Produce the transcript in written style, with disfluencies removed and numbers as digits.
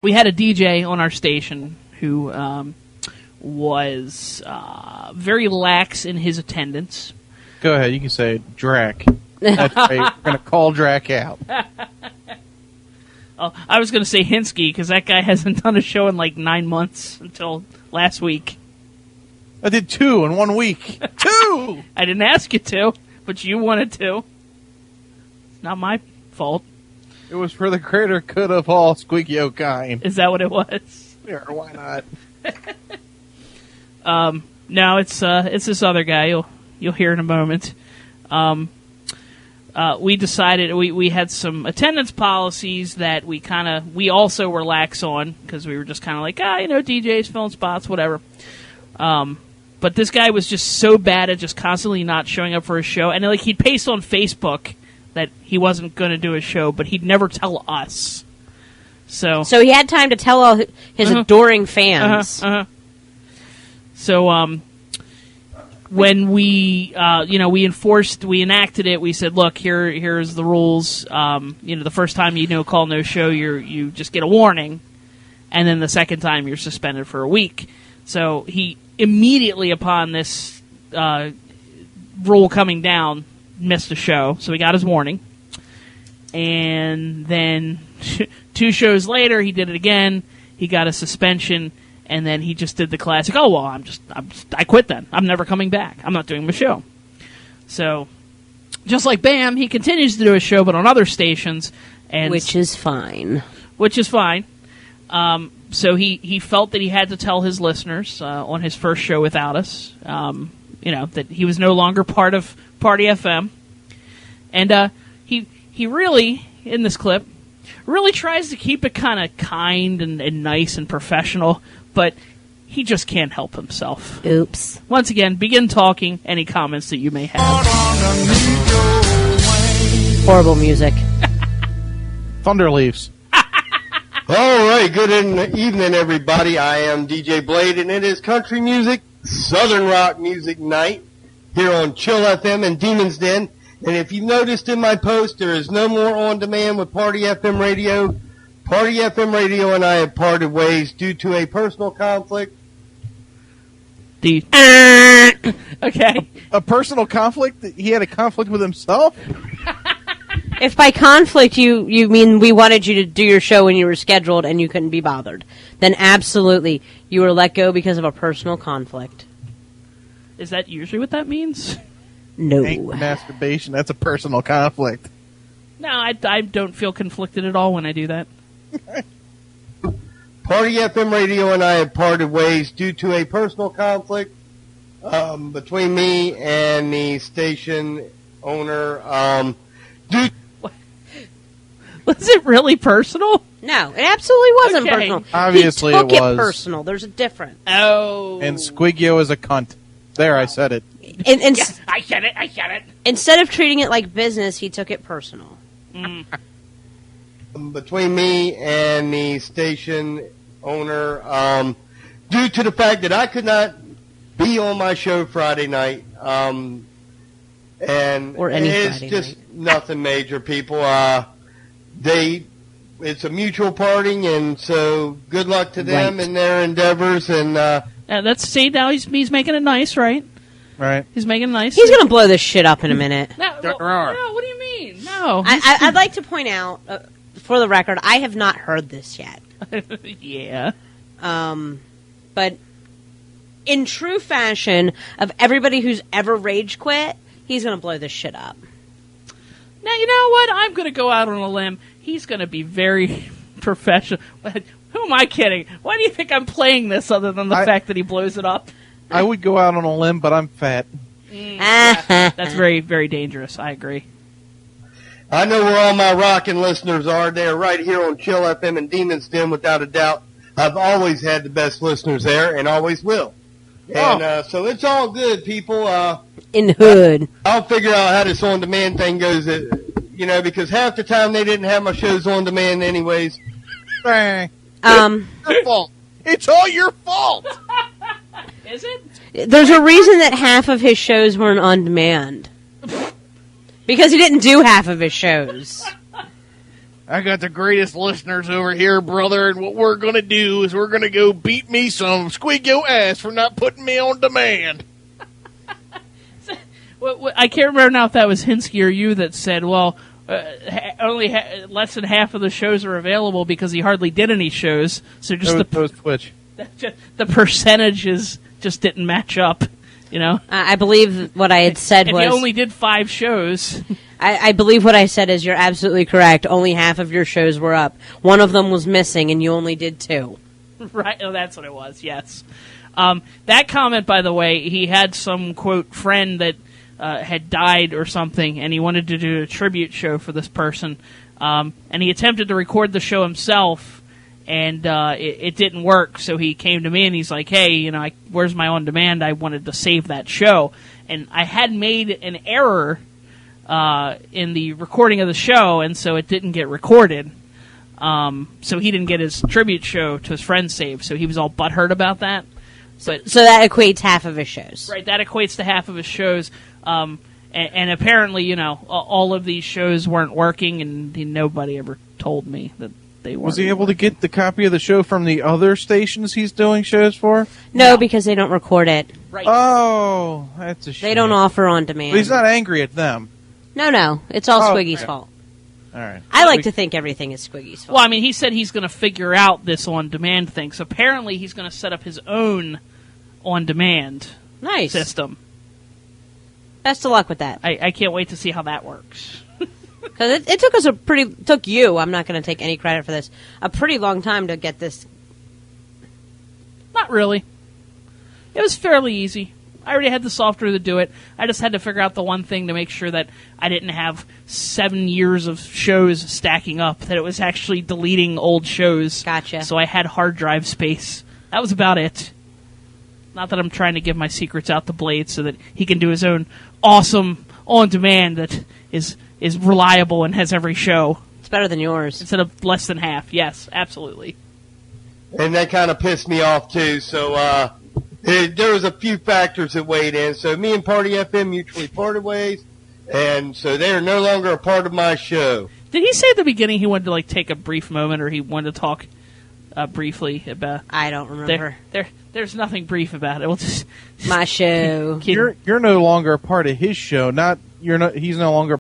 We had a DJ on our station who was very lax in his attendance. Go ahead, you can say Drac. That's right. We're going to call Drac out. Oh, I was going to say Hinsky, because that guy hasn't done a show in like 9 months until last week. I did 2 in 1 week. 2! I didn't ask you to, but you wanted to. It's not my fault. It was for the greater good of all squeaky kind. Is that what it was? Yeah, why not? No, it's this other guy. You'll hear in a moment. We decided we had some attendance policies that we also were lax on, because we were just kind of like, DJs, filling spots, whatever. But this guy was just so bad at just constantly not showing up for his show, and like he'd paste on Facebook that he wasn't going to do a show, but he'd never tell us. So he had time to tell all his adoring fans. So when we enacted it, we said, look, here's the rules. The first time call no show, you just get a warning, and then the second time you're suspended for a week. So he immediately upon this rule coming down missed a show, so he got his warning. And then 2 shows later, he did it again. He got a suspension, and then he just did the classic, I quit then. I'm never coming back. I'm not doing my show. So, just like Bam, he continues to do a show, but on other stations. Which is fine. So he felt that he had to tell his listeners on his first show without us, that he was no longer part of Party FM. And he really, in this clip, really tries to keep it kind of kind and nice and professional, but he just can't help himself. Oops. Once again, begin talking any comments that you may have. Horrible music. Thunderleaves. All right, good evening, everybody. I am DJ Blade, and it is country music, southern rock music night here on Chill FM and Demon's Den. And if you've noticed in my post, there is no more on demand with Party FM Radio. Party FM Radio and I have parted ways due to a personal conflict. Okay. A personal conflict? He had a conflict with himself? If by conflict you mean we wanted you to do your show when you were scheduled and you couldn't be bothered, then absolutely, you were let go because of a personal conflict. Is that usually what that means? No. Masturbation, that's a personal conflict. No, I don't feel conflicted at all when I do that. Party FM Radio and I have parted ways due to a personal conflict between me and the station owner. Was it really personal? No, it absolutely wasn't personal. Obviously he took it was. It personal. There's a difference. Oh. And Squigio is a cunt. There, I said it. Yes, I said it. Instead of treating it like business, he took it personal. Between me and the station owner, due to the fact that I could not be on my show Friday night, and or any it's Friday just night. Nothing major, people. It's a mutual parting, and so good luck to them in their endeavors. And now he's making it nice, right? Right. He's making it nice. He's going to blow this shit up in a minute. No, what do you mean? No. I'd like to point out, for the record, I have not heard this yet. Yeah. But in true fashion of everybody who's ever rage quit, he's going to blow this shit up. Now, you know what? I'm going to go out on a limb. He's going to be very professional. Who am I kidding? Why do you think I'm playing this other than the fact that he blows it up? I would go out on a limb, but I'm fat. Yeah, that's very, very dangerous. I agree. I know where all my rockin' listeners are. They're right here on Chill FM and Demon's Den, without a doubt. I've always had the best listeners there and always will. And so it's all good, people. In the hood. I'll figure out how this on-demand thing goes, because half the time they didn't have my shows on demand anyways. It's your fault. It's all your fault. Is it? There's a reason that half of his shows weren't on demand. Because he didn't do half of his shows. I got the greatest listeners over here, brother, and what we're going to do is we're going to go beat me some, squeak your ass for not putting me on demand. I can't remember now if that was Hinsky or you that said, well, only less than half of the shows are available because he hardly did any shows. So just Twitch. The percentages just didn't match up, you know? I believe what I had said was... If you only did 5 shows... I believe what I said is you're absolutely correct. Only half of your shows were up. One of them was missing, and you only did 2. Right. Oh, that's what it was, yes. That comment, by the way, he had some, quote, friend that had died or something, and he wanted to do a tribute show for this person. And he attempted to record the show himself, and it didn't work. So he came to me, and he's like, hey, you know, where's my on-demand? I wanted to save that show. And I had made an error in the recording of the show, and so it didn't get recorded. So he didn't get his tribute show to his friend saved, so he was all butthurt about that. But so that equates half of his shows. Right, that equates to half of his shows. And apparently, you know, all of these shows weren't working, and nobody ever told me that they weren't. Was he able to get the copy of the show from the other stations he's doing shows for? No, because they don't record it. Right. Oh, that's a shame. They don't offer on demand. But he's not angry at them. No. It's all Squiggy's okay. fault. All right. I like to think everything is Squiggy's fault. Well, I mean, he said he's going to figure out this on-demand thing. So apparently he's going to set up his own on-demand Nice. system. Best of luck with that. I can't wait to see how that works. Because it took us took you, I'm not going to take any credit for this, a pretty long time to get this. Not really. It was fairly easy. I already had the software to do it. I just had to figure out the one thing to make sure that I didn't have 7 years of shows stacking up, that it was actually deleting old shows. Gotcha. So I had hard drive space. That was about it. Not that I'm trying to give my secrets out to Blade so that he can do his own awesome on-demand that is reliable and has every show. It's better than yours. Instead of less than half. Yes, absolutely. And that kind of pissed me off, too. So there was a few factors that weighed in. So me and Party FM mutually parted ways, and so they are no longer a part of my show. Did he say at the beginning he wanted to take a brief moment, or he wanted to talk briefly about... I don't remember. There's nothing brief about it. We'll just... My show. You're no longer a part of his show. He's no longer